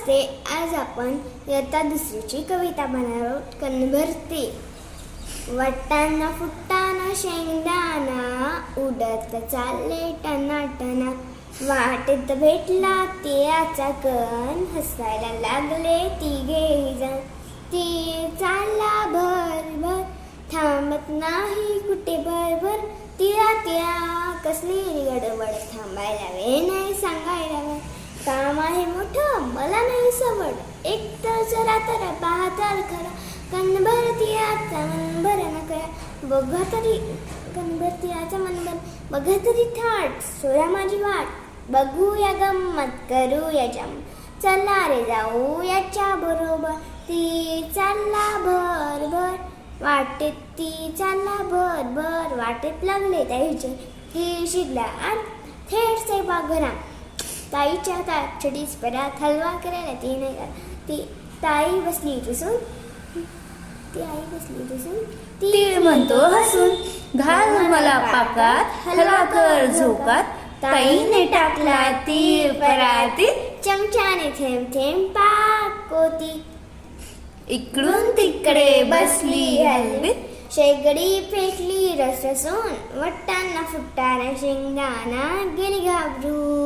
नमस्ते. आज आपण इयत्ता दुसरीची कविता बनवणार आहोत. कणभरते. वाटताना फुटताना शेंगदाणा उडत चालले टनाटना. वाटेत भेटला तिळाचा कण हसायला लागले तिघेही जण. ती चालला भरभर थांबत नाही कुठे भरभर. तिळा कसली गडबड थांबायला वेळ नाही सांगायला वेळ. काम आहे मोठं मला नाही सवड. एक तर जरा तर पाहताल खरा. कणभर तिळाचा मनभर नकळा. बघा तरी कणभर तिळाचा मनभर. बघा तरी थाट सोया माझी वाट. बघूया गंमत करूया जम. चला रे जाऊ याच्या बरोबर. ती चालला भरभर वाटेत. ती चालला भरभर वाटेत लागले त्याचे. ती शिरला आणि थेट स्वयंपाकघरात. ताईच्या हातात छडीच परात हलवा करायला ती नाही का. ती ताई बसली रुसून. ती आई बसली रुसून. तीळ म्हणतो हसून. घाल मला पाकात हलवा कर झोकात. ताईने टाकला तीळ परातीत. चमच्याने थेंब थेंब पाकोती. इकडून तिकडे बसली हलवीत. शेगडी फेकली रस रसून. वाटताना फुटताना शेंगदाणा गेली घाबरून.